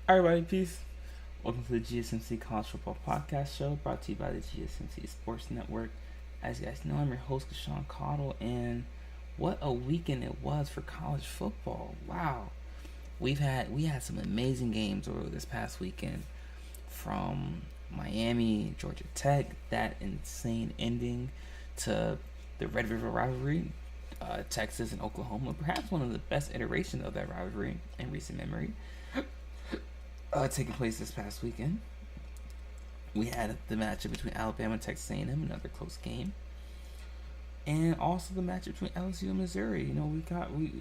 All right, everybody, peace. Welcome to the GSMC College Football Podcast Show, brought to you by the GSMC Sports Network. As you guys know, I'm your host, Casuan, and what a weekend it was for college football! Wow, we had some amazing games over this past weekend. From Miami, Georgia Tech, that insane ending, to the Red River rivalry, Texas and Oklahoma, perhaps one of the best iterations of that rivalry in recent memory, taking place this past weekend. We had the matchup between Alabama and Texas A&M, another close game, and also the matchup between LSU and Missouri. We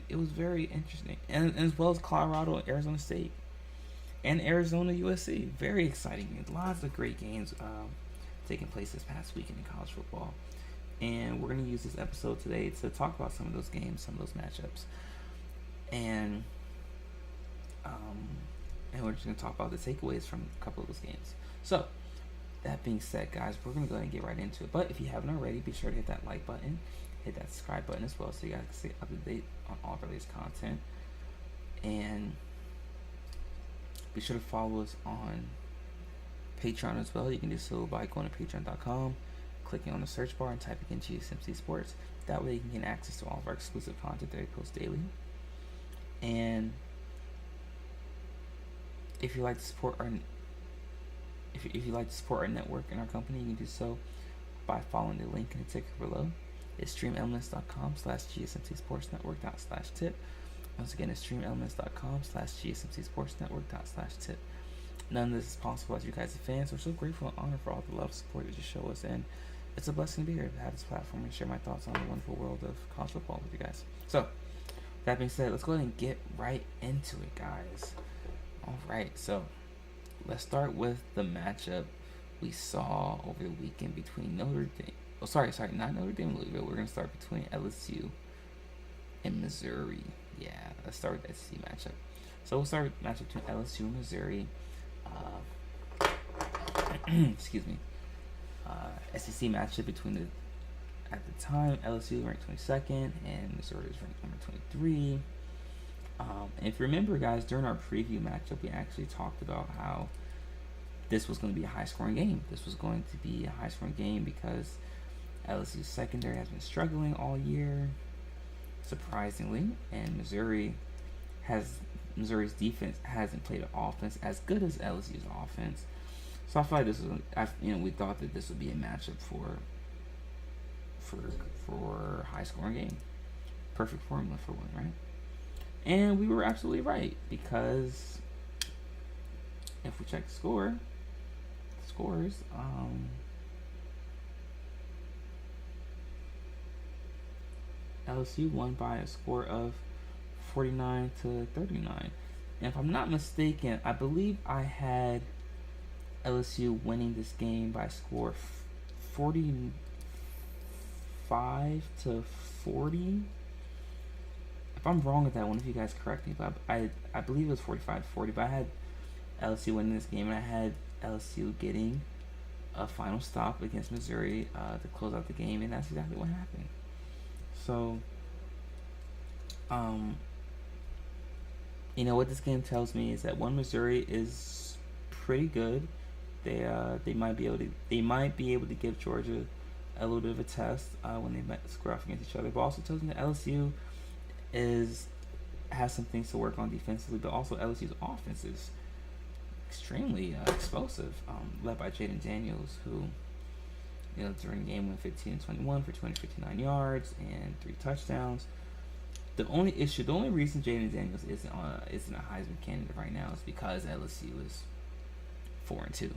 it was very interesting, and as well as Colorado and Arizona State and Arizona USC. Very exciting. Lots of great games taking place this past weekend in college football, and we're gonna use this episode today to talk about some of those games, some of those matchups, and um, and we're just gonna talk about the takeaways from a couple of those games. So that being said, guys, we're going to go ahead and get right into it. But if you haven't already, be sure to hit that like button, hit that subscribe button as well, so you guys can stay up to date on all of our latest content. And be sure to follow us on Patreon as well. You can do so by going to patreon.com, clicking on the search bar, and typing in GSMC Sports. That way you can get access to all of our exclusive content that we post daily. And if you like to support our if you like to support our network and our company, you can do so by following the link in the ticker below. It's streamelements.com/GSMC Sports Network./tip. Once again, it's streamelements.com/GSMC Sports Network./tip. None of this is possible as you guys are fans. We're so grateful and honored for all the love and support that you show us, and it's a blessing to be here to have this platform and share my thoughts on the wonderful world of college football with you guys. So, that being said, let's go ahead and get right into it, guys. Alright, so let's start with the matchup we saw over the weekend between Notre Dame. Oh, sorry, not Notre Dame and Louisville. We're going to start between LSU and Missouri. Yeah, let's start with the SEC matchup. So we'll start with the matchup between LSU and Missouri. Excuse me. SEC matchup between at the time, LSU ranked 22nd and Missouri was ranked number 23. And if you remember, guys, during our preview matchup, we actually talked about how this was going to be a high-scoring game. This was going to be a high-scoring game because LSU's secondary has been struggling all year, surprisingly, and Missouri's defense hasn't played an offense as good as LSU's offense. So I feel like we thought that this would be a matchup for a high-scoring game. Perfect formula for one, right? And we were absolutely right, because if we check the scores, LSU won by a score of 49-39. And if I'm not mistaken, I believe I had LSU winning this game by a score of 45-40. If I'm wrong with that one, if you guys correct me, but I believe it was 45-40, but I had LSU winning this game, and I had LSU getting a final stop against Missouri to close out the game, and that's exactly what happened. So, what this game tells me is that Missouri is pretty good. They might be able to give Georgia a little bit of a test when they square off against each other, but also tells me that LSU has some things to work on defensively, but also LSU's offense is extremely explosive, led by Jaden Daniels, who during the game went 15-21 for 259 yards and 3 touchdowns. The only reason Jaden Daniels isn't a Heisman candidate right now is because LSU is 4-2.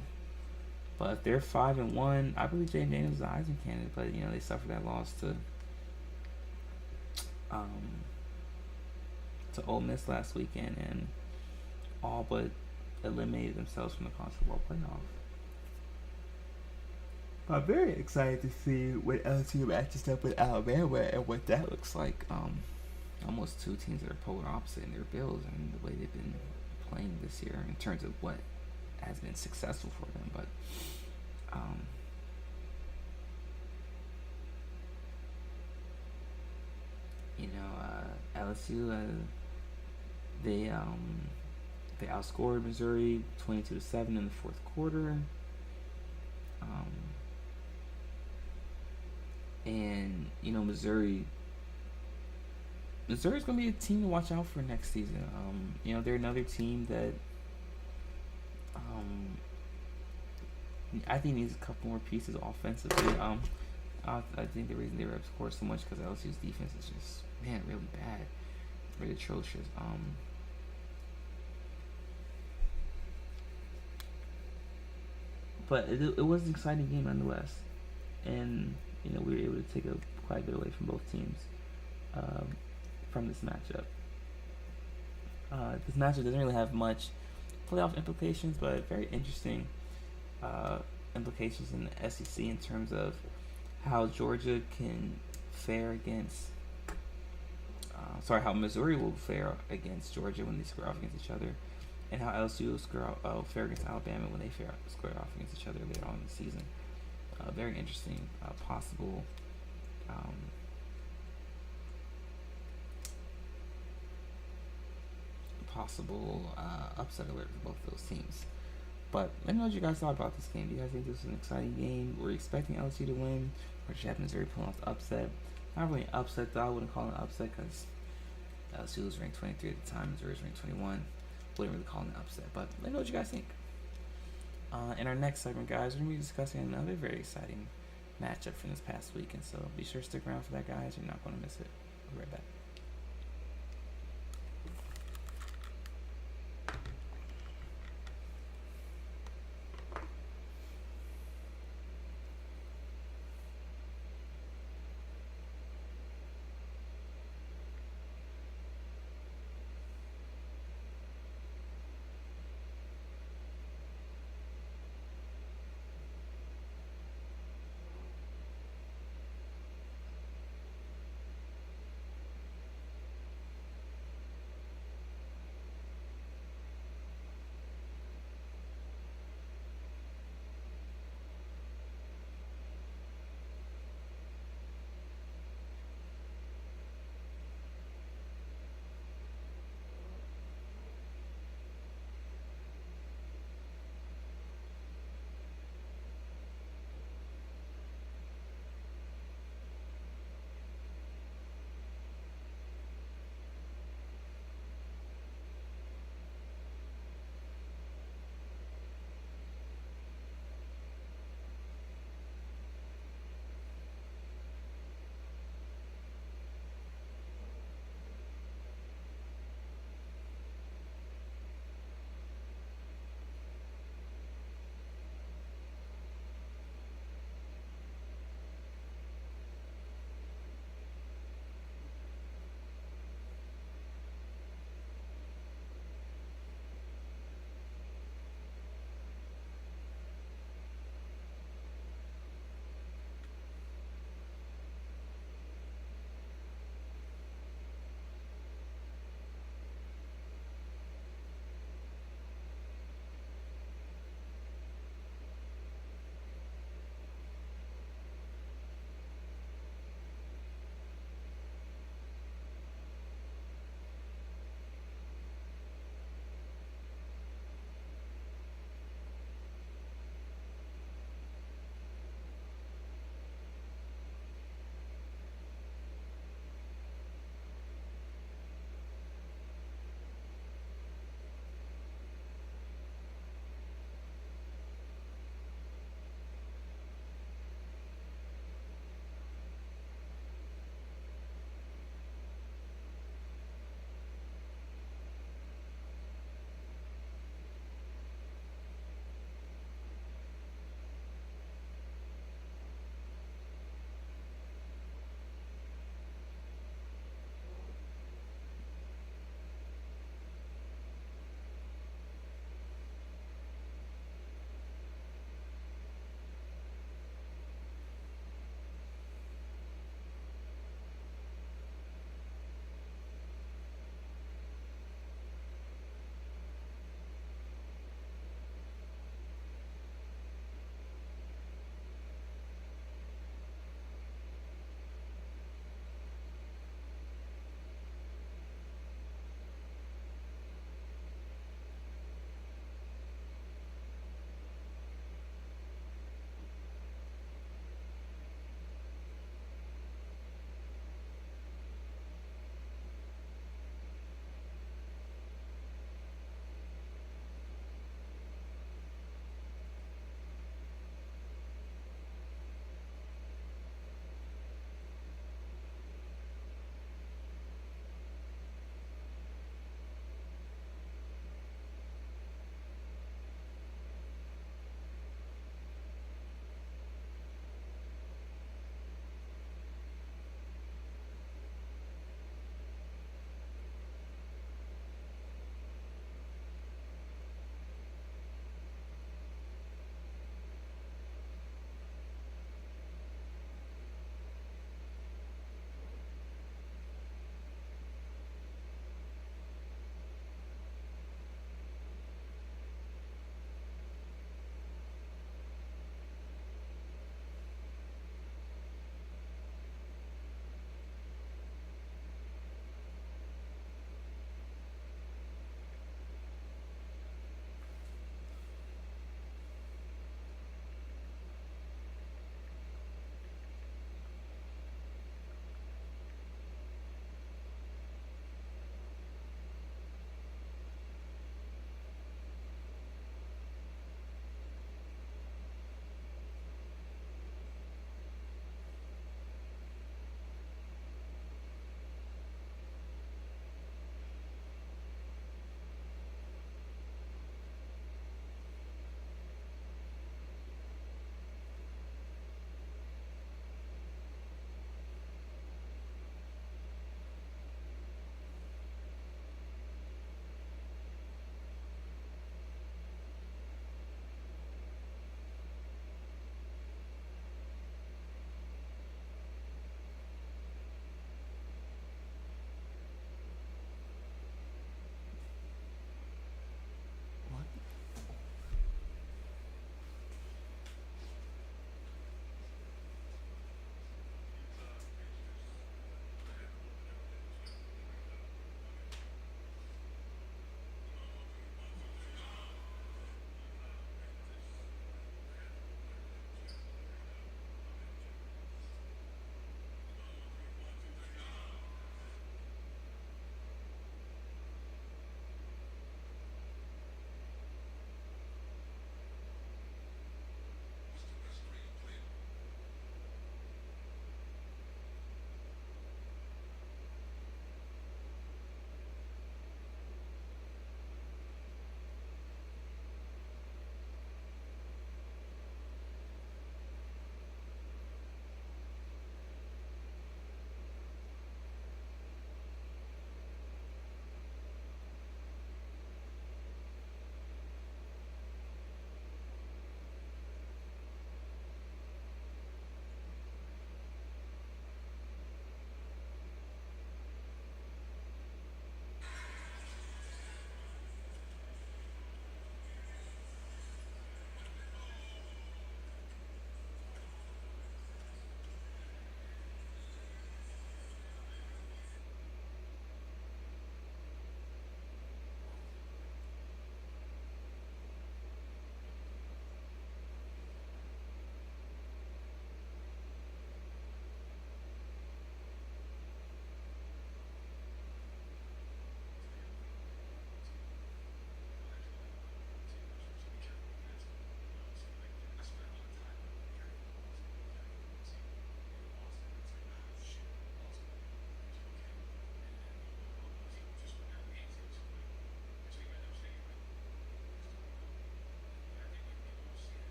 But if they're 5-1, I believe Jaden Daniels is a Heisman candidate. But they suffered that loss to Ole Miss last weekend and all but eliminated themselves from the college football playoff. But I'm very excited to see when LSU matches up with Alabama and what that looks like. Almost two teams that are polar opposite in their builds and the way they've been playing this year in terms of what has been successful for them. But LSU they They outscored Missouri 22-7 in the fourth quarter. Um, and Missouri's going to be a team to watch out for next season. They're another team that um, I think needs a couple more pieces offensively. I think the reason they were able to score so much because LSU's defense is just really bad, really atrocious. But it was an exciting game nonetheless, and we were able to take quite a bit away from both teams um, from this matchup. This matchup doesn't really have much playoff implications, but very interesting uh, implications in the SEC in terms of how Georgia can fare against. How Missouri will fare against Georgia when they square off against each other, and how LSU will fare against Alabama when they square off against each other later on in the season. Very interesting, um, possible upset alert for both of those teams. But let me know what you guys thought about this game. Do you guys think this was an exciting game? Were you expecting LSU to win? Or did you have Missouri pulling off the upset? Not really an upset, though. I wouldn't call it an upset because LSU was ranked 23 at the time. Missouri was ranked 21. Wouldn't really call it an upset. But let me know what you guys think. In our next segment, guys, we're going to be discussing another very exciting matchup from this past weekend. So be sure to stick around for that, guys. You're not going to miss it. We'll be right back.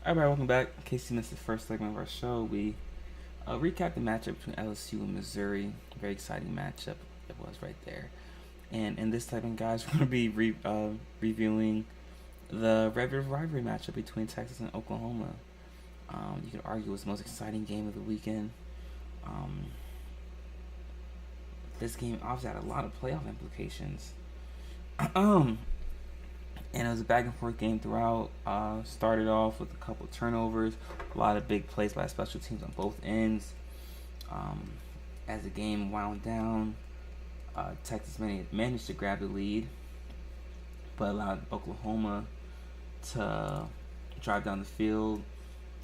Alright, welcome back. In case you missed the first segment of our show, we recapped the matchup between LSU and Missouri. Very exciting matchup it was right there. And in this segment, guys, we're going to be reviewing the Red River rivalry matchup between Texas and Oklahoma. You could argue it was the most exciting game of the weekend. This game obviously had a lot of playoff implications. And it was a back and forth game throughout. Started off with a couple turnovers, a lot of big plays by special teams on both ends. As the game wound down, Texas managed to grab the lead, but allowed Oklahoma to drive down the field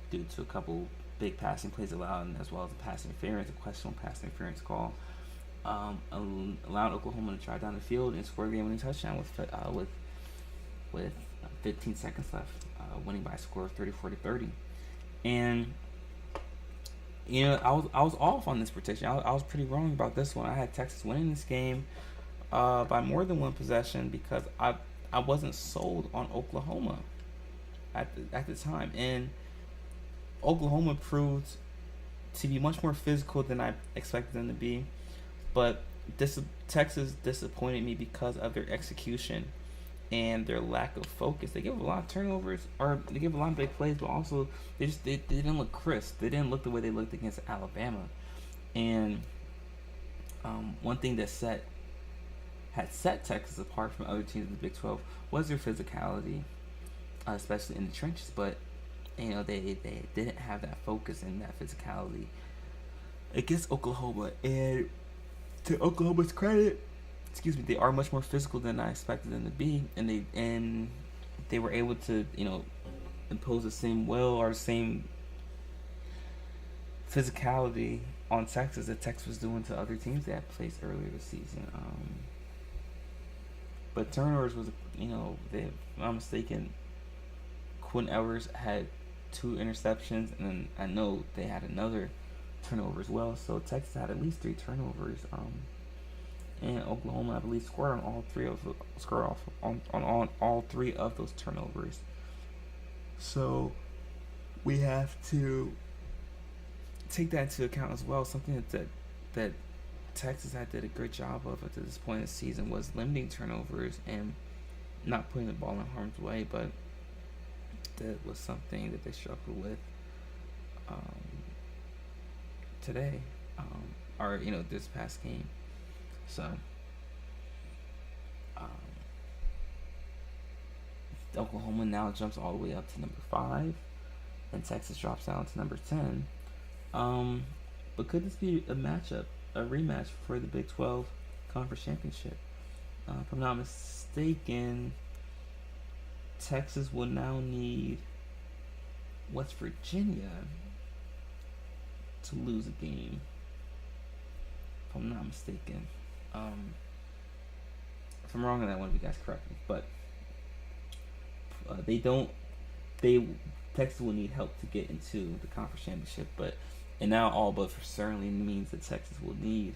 due to a couple big passing plays allowed, as well as a pass interference, a questionable pass interference call. Allowed Oklahoma to drive down the field and score the game-winning touchdown with 15 seconds left, winning by a score of 34-30. And I was off on this prediction. I was pretty wrong about this one. I had Texas winning this game by more than one possession because I wasn't sold on Oklahoma at the time, and Oklahoma proved to be much more physical than I expected them to be. But Texas disappointed me because of their execution and their lack of focus. They give a lot of turnovers, or they give a lot of big plays, but also they didn't look crisp. They didn't look the way they looked against Alabama. And one thing that had set Texas apart from other teams in the Big 12 was their physicality, especially in the trenches. But they didn't have that focus and that physicality against Oklahoma. And to Oklahoma's credit, they are much more physical than I expected them to be, and they were able to impose the same will or same physicality on Texas that Texas was doing to other teams that had placed earlier this season. But turnovers was, if I'm not mistaken, Quinn Ewers had 2 interceptions, and then I know they had another turnover as well. So Texas had at least 3 turnovers. And Oklahoma, I believe, scored on all 3 of those turnovers. So we have to take that into account as well. Something that Texas had did a great job of at this point in the season was limiting turnovers and not putting the ball in harm's way, but that was something that they struggled with today, or this past game. So Oklahoma now jumps all the way up to number 5, and Texas drops down to number 10. But could this be a rematch for the Big 12 Conference Championship? If I'm not mistaken, Texas will now need West Virginia to lose a game, if I'm not mistaken. If I'm wrong on that one, you guys correct me. But Texas will need help to get into the conference championship. And now all but for certainly means that Texas will need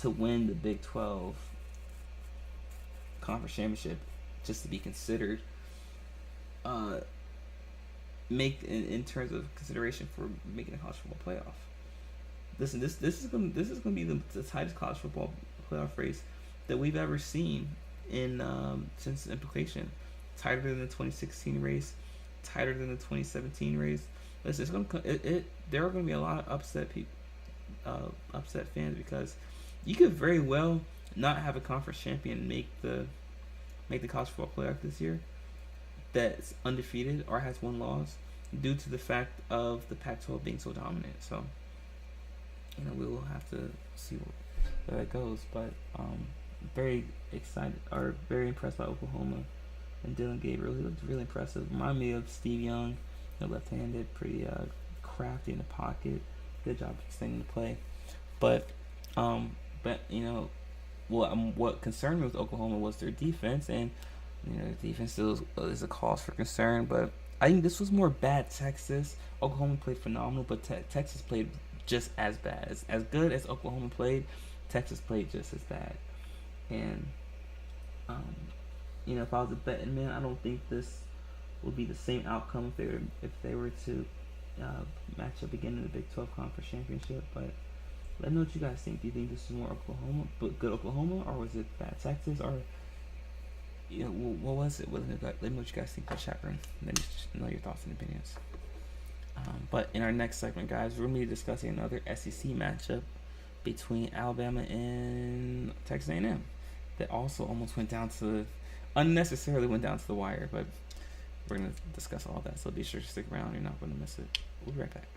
to win the Big 12 conference championship just to be considered. In terms of consideration for making a college football playoff. Listen, this is going to be the tightest college football playoff race that we've ever seen since implication. Tighter than the 2016 race, tighter than the 2017 race. Listen, there are going to be a lot of upset fans, because you could very well not have a conference champion make the college football playoff this year that's undefeated or has 1 loss due to the fact of the Pac-12 being so dominant. So we will have to see where that goes. But very excited, or very impressed by Oklahoma. And Dylan Gabriel, he looked really impressive. Remind me of Steve Young, left-handed, pretty crafty in the pocket. Good job extending the play. But what concerned me with Oklahoma was their defense, and their defense still is a cause for concern. But I think this was more bad Texas. Oklahoma played phenomenal, but Texas played just as bad. As good as Oklahoma played, Texas played just as bad. And if I was a betting man, I don't think this would be the same outcome if they were to match up again in the Big 12 Conference Championship. But let me know what you guys think. Do you think this is more Oklahoma, but good Oklahoma, or was it bad Texas, or what was it? Let me know what you guys think in the chat room. Let me know your thoughts and opinions. But in our next segment, guys, we're going to be discussing another SEC matchup between Alabama and Texas A&M that also almost unnecessarily went down to the wire, but we're going to discuss all that, so be sure to stick around. You're not going to miss it. We'll be right back.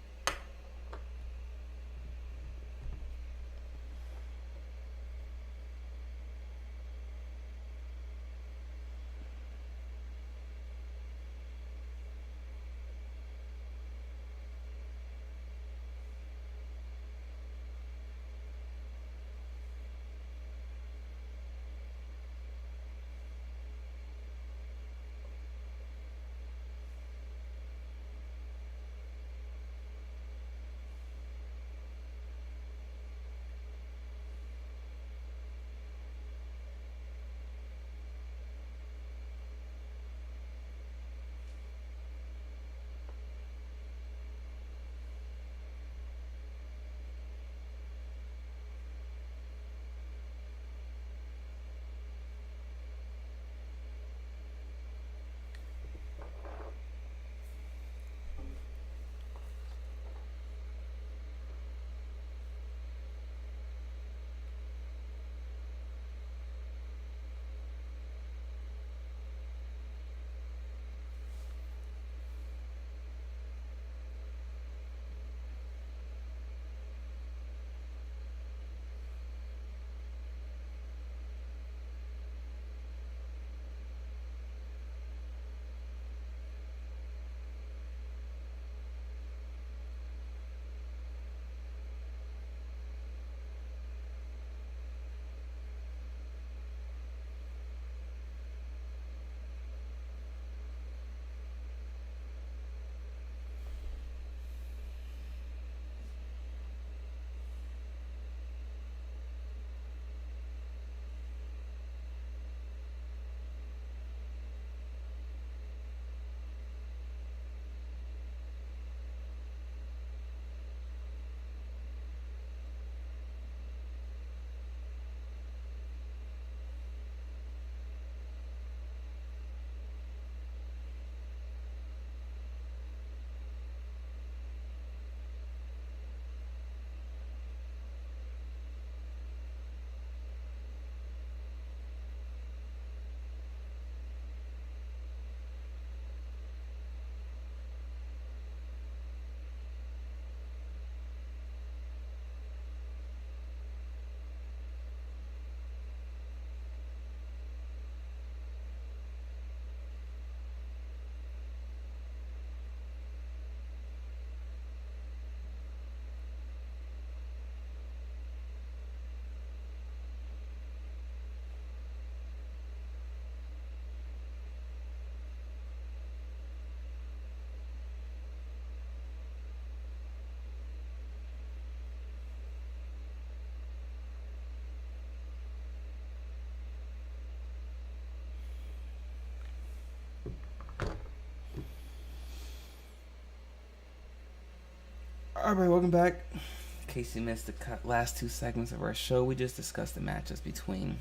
Alright, welcome back. In case you missed the last two segments of our show, we just discussed the matchups between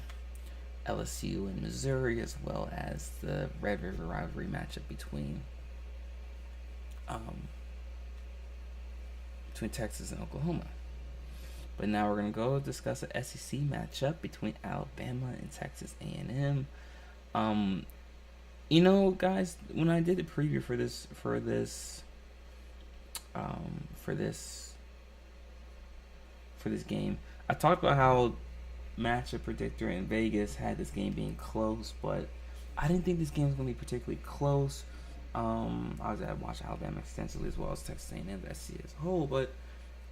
LSU and Missouri, as well as the Red River rivalry matchup between Texas and Oklahoma. But now we're gonna go discuss an SEC matchup between Alabama and Texas A&M. Guys, when I did the preview for this game, I talked about how matchup predictor in Vegas had this game being close, but I didn't think this game was going to be particularly close. I was at watch Alabama extensively as well as Texas A&M, the SEC as a whole, but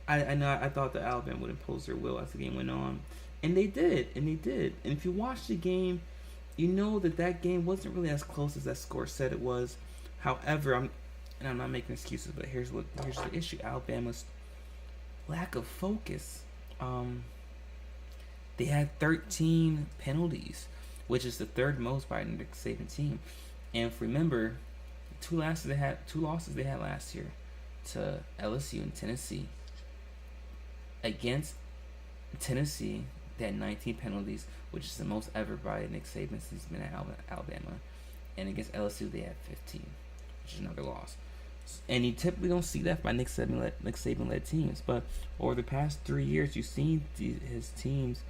I thought that Alabama would impose their will as the game went on, and they did. And if you watch the game, you know that game wasn't really as close as that score said it was. However, I'm not making excuses, but here's the issue: Alabama's lack of focus. They had 13 penalties, which is the third most by a Nick Saban team. And if remember, two losses they had last year to LSU and Tennessee. Against Tennessee, they had 19 penalties, which is the most ever by Nick Saban since he's been at Alabama. And against LSU, they had 15, which is another loss. And you typically don't see that by Nick Saban-led teams. But over the past 3 years, you've seen his teams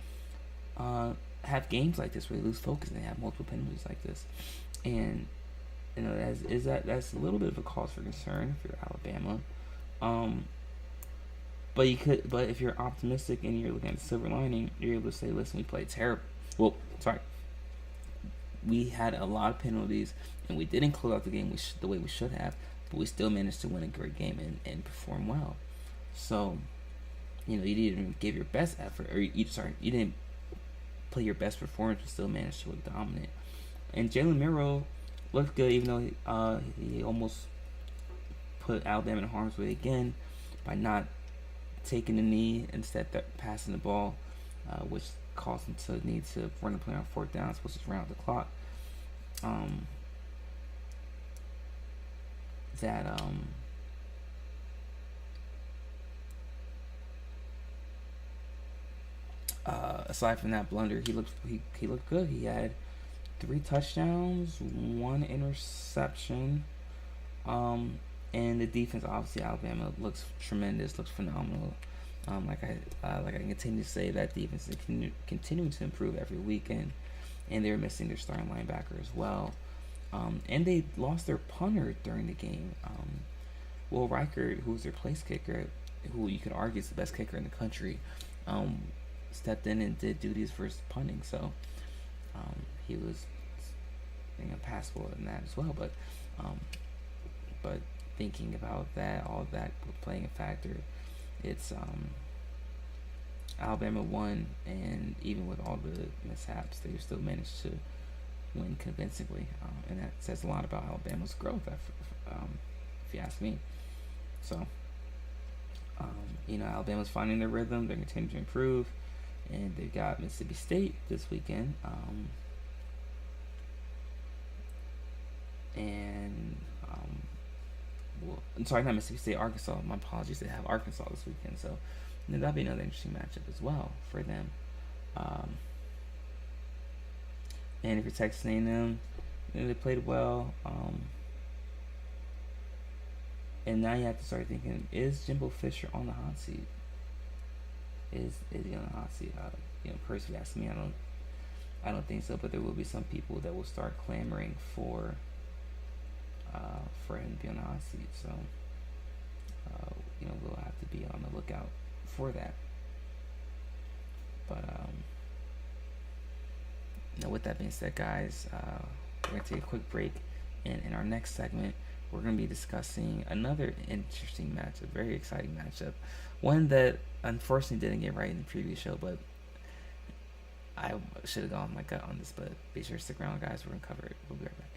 have games like this where they lose focus and they have multiple penalties like this. And that's a little bit of a cause for concern if you're Alabama. But if you're optimistic and you're looking at the silver lining, you're able to say, listen, we played terrible. Well, sorry. We had a lot of penalties, and we didn't close out the game the way we should have, but we still managed to win a great game and perform well. So, you didn't give your best effort, or you didn't play your best performance, but still managed to look dominant. And Jalen Milroe looked good, even though he almost put Alabama in harm's way again by not taking the knee, instead passing the ball, which caused him to need to run the play on fourth down, supposed to round the clock. Aside from that blunder, he looked good. He had 3 touchdowns, 1 interception, and the defense, obviously Alabama, looks tremendous, looks phenomenal. Like I continue to say, that defense is continuing to improve every weekend, and they're missing their starting linebacker as well. And they lost their punter during the game. Will Reichert, who's their place kicker, who you could argue is the best kicker in the country, stepped in and did duties for his punting. So he was passable in that as well. But thinking about that, all of that playing a factor, it's Alabama won, and even with all the mishaps, they still managed to win convincingly, and that says a lot about Alabama's growth, if you ask me. So, Alabama's finding their rhythm, they're continuing to improve, and they've got Mississippi State this weekend, I'm sorry, not Mississippi State, Arkansas. My apologies. They have Arkansas this weekend, so that'll be another interesting matchup as well for them. And if you're Texas A&M, they played well. And now you have to start thinking: is Jimbo Fisher on the hot seat? Is he on the hot seat? Personally, ask me. I don't think so. But there will be some people that will start clamoring for him to be on the hot seat. So, we'll have to be on the lookout for that. But with that being said, guys, we're going to take a quick break. And in our next segment, we're going to be discussing another interesting matchup, very exciting matchup. One that unfortunately didn't get right in the previous show, but I should have gone my gut on this. But be sure to stick around, guys. We're going to cover it. We'll be right back.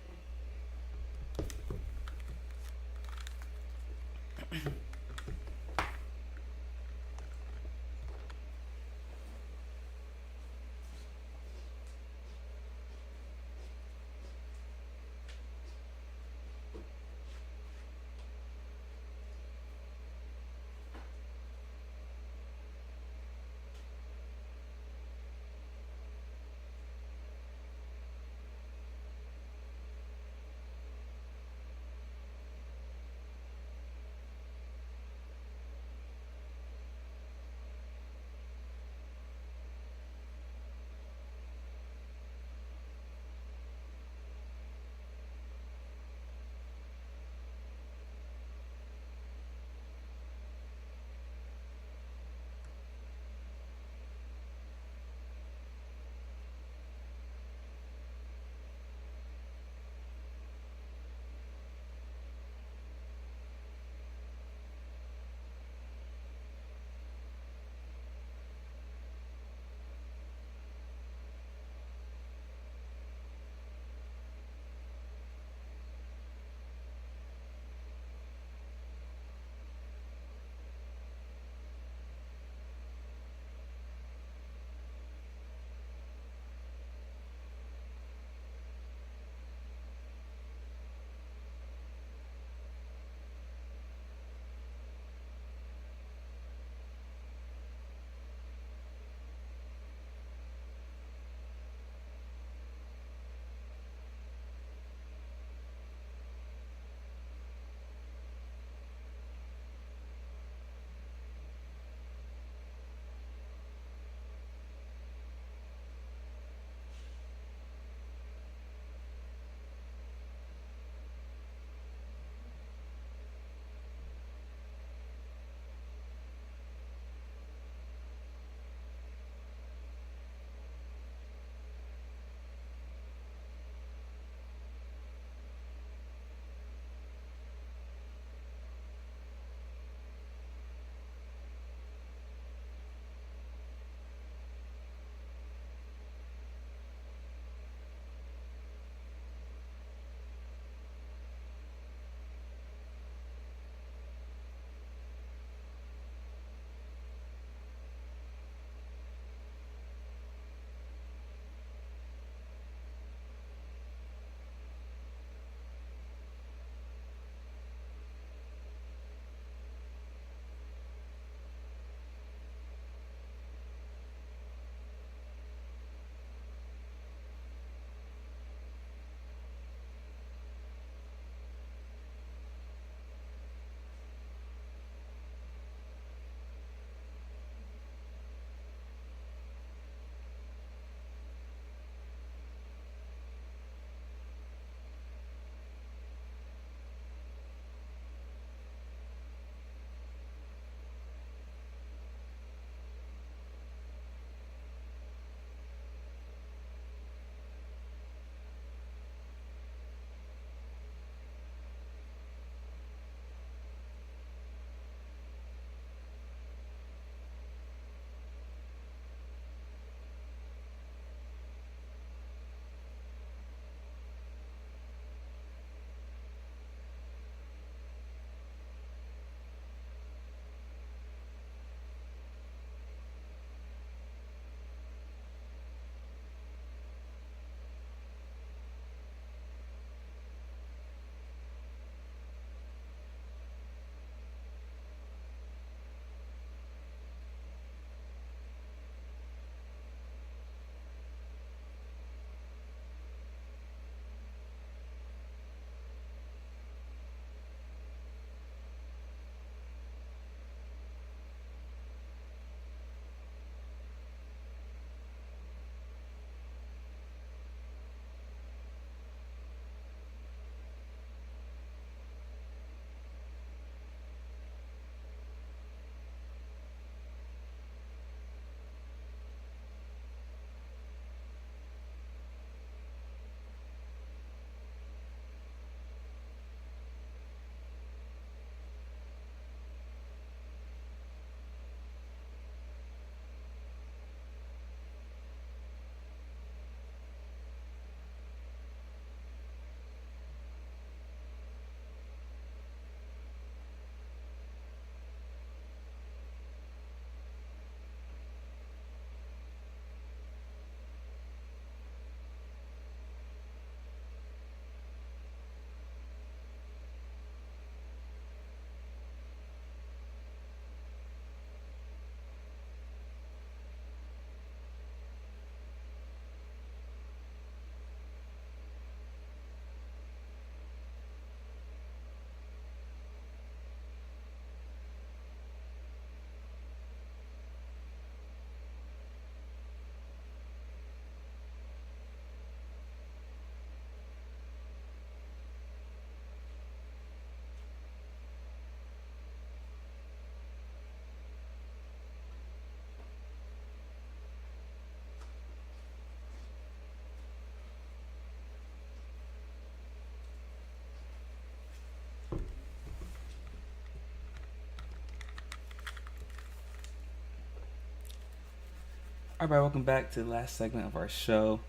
All right, welcome back to the last segment of our show.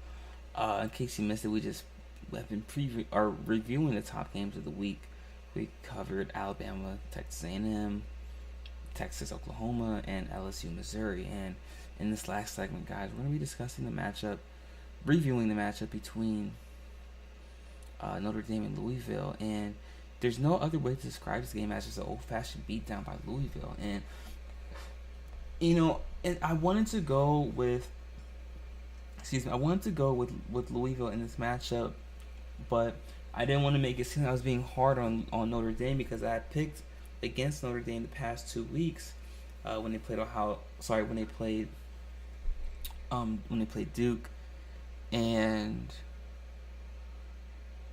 In case you missed it, we just have been reviewing the top games of the week. We covered Alabama, Texas A&M, Texas, Oklahoma, and LSU, Missouri. And in this last segment, guys, we're going to be discussing the matchup, reviewing the matchup between Notre Dame and Louisville. And there's no other way to describe this game as just an old-fashioned beatdown by Louisville. And and I wanted to go with, with Louisville in this matchup, but I didn't want to make it seem like I was being hard on Notre Dame because I had picked against Notre Dame the past 2 weeks when they played Duke, and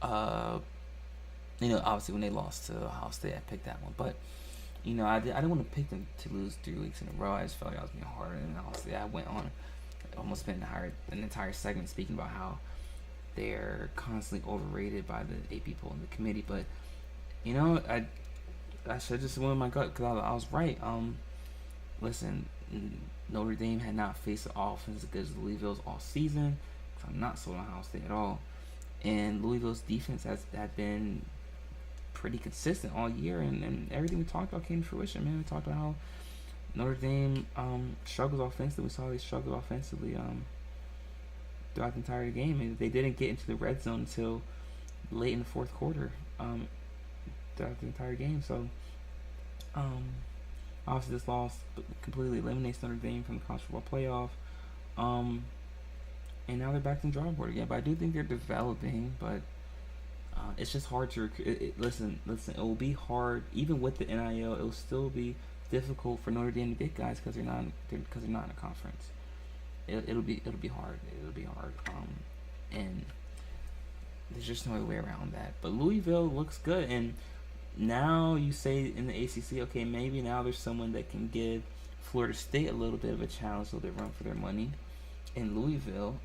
obviously when they lost to Ohio State, I picked that one, but. I didn't want to pick them to lose 3 weeks in a row. I just felt like I was being harder, and honestly, I went on almost spent an entire segment speaking about how they're constantly overrated by the 8 people in the committee. But I should just went with my gut because I was right. Listen, Notre Dame had not faced an offense as good as Louisville's all season. So I'm not sold on Ohio State at all, and Louisville's defense had been pretty consistent all year, and everything we talked about came to fruition, man. We talked about how Notre Dame struggles offensively. We saw they struggled offensively throughout the entire game, and they didn't get into the red zone until late in the fourth quarter throughout the entire game. So obviously this loss completely eliminates Notre Dame from the college football playoff, and now they're back to the drawing board again. But I do think they're developing, but it's just hard to listen. It will be hard even with the NIL. It will still be difficult for Notre Dame to get guys because they're not in a conference. It'll be hard. And there's just no way around that. But Louisville looks good, and now you say in the ACC, okay, maybe now there's someone that can give Florida State a little bit of a challenge, so they run for their money in Louisville.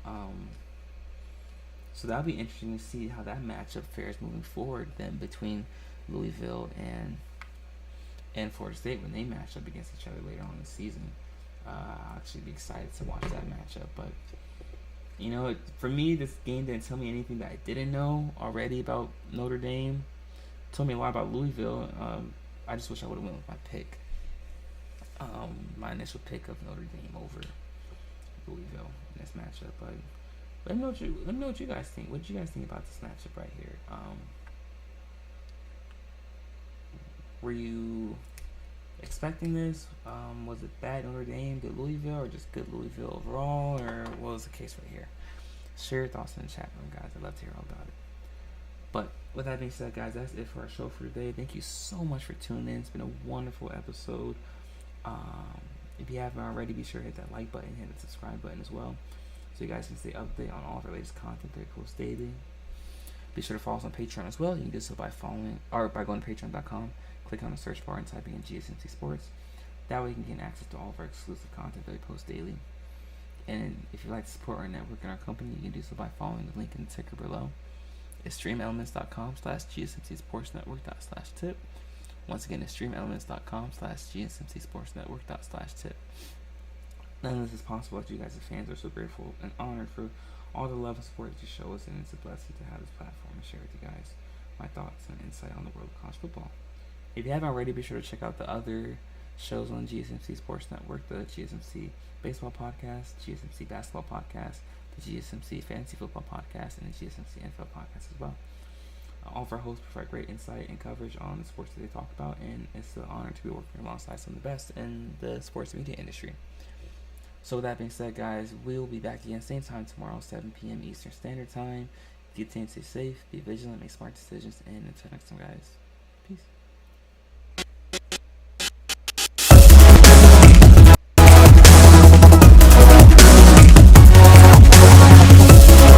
So that'll be interesting to see how that matchup fares moving forward then between Louisville and Florida State when they match up against each other later on in the season. I'll actually be excited to watch that matchup. But, for me, this game didn't tell me anything that I didn't know already about Notre Dame. It told me a lot about Louisville. I just wish I would have went with my pick. My initial pick of Notre Dame over Louisville in this matchup. But let me know what you guys think. What did you guys think about this matchup right here? Were you expecting this? Was it bad Notre Dame, good Louisville, or just good Louisville overall, or what was the case right here? Share your thoughts in the chat room, guys. I'd love to hear all about it. But with that being said, guys, that's it for our show for today. Thank you so much for tuning in. It's been a wonderful episode. If you haven't already, be sure to hit that like button, hit the subscribe button as well, so you guys can stay updated on all of our latest content that we post daily. Be sure to follow us on Patreon as well. You can do so by by going to patreon.com, click on the search bar and typing in GSMC Sports. That way you can gain access to all of our exclusive content that we post daily. And if you'd like to support our network and our company, you can do so by following the link in the ticker below. It's streamelements.com/GSMC Sports Network./tip. Once again, it's streamelements.com/GSMC Sports Network./tip. None of this is possible if you guys as fans are so grateful and honored for all the love and support that you show us, and it's a blessing to have this platform and share with you guys my thoughts and insight on the world of college football. If you haven't already, be sure to check out the other shows on GSMC Sports Network, the GSMC Baseball Podcast, GSMC Basketball Podcast, the GSMC Fantasy Football Podcast, and the GSMC NFL Podcast as well. All of our hosts provide great insight and coverage on the sports that they talk about, and it's an honor to be working alongside some of the best in the sports media industry. So with that being said, guys, we'll be back again same time tomorrow, 7 p.m. Eastern Standard Time. Continue to stay safe, be vigilant, make smart decisions, and until next time, guys, peace.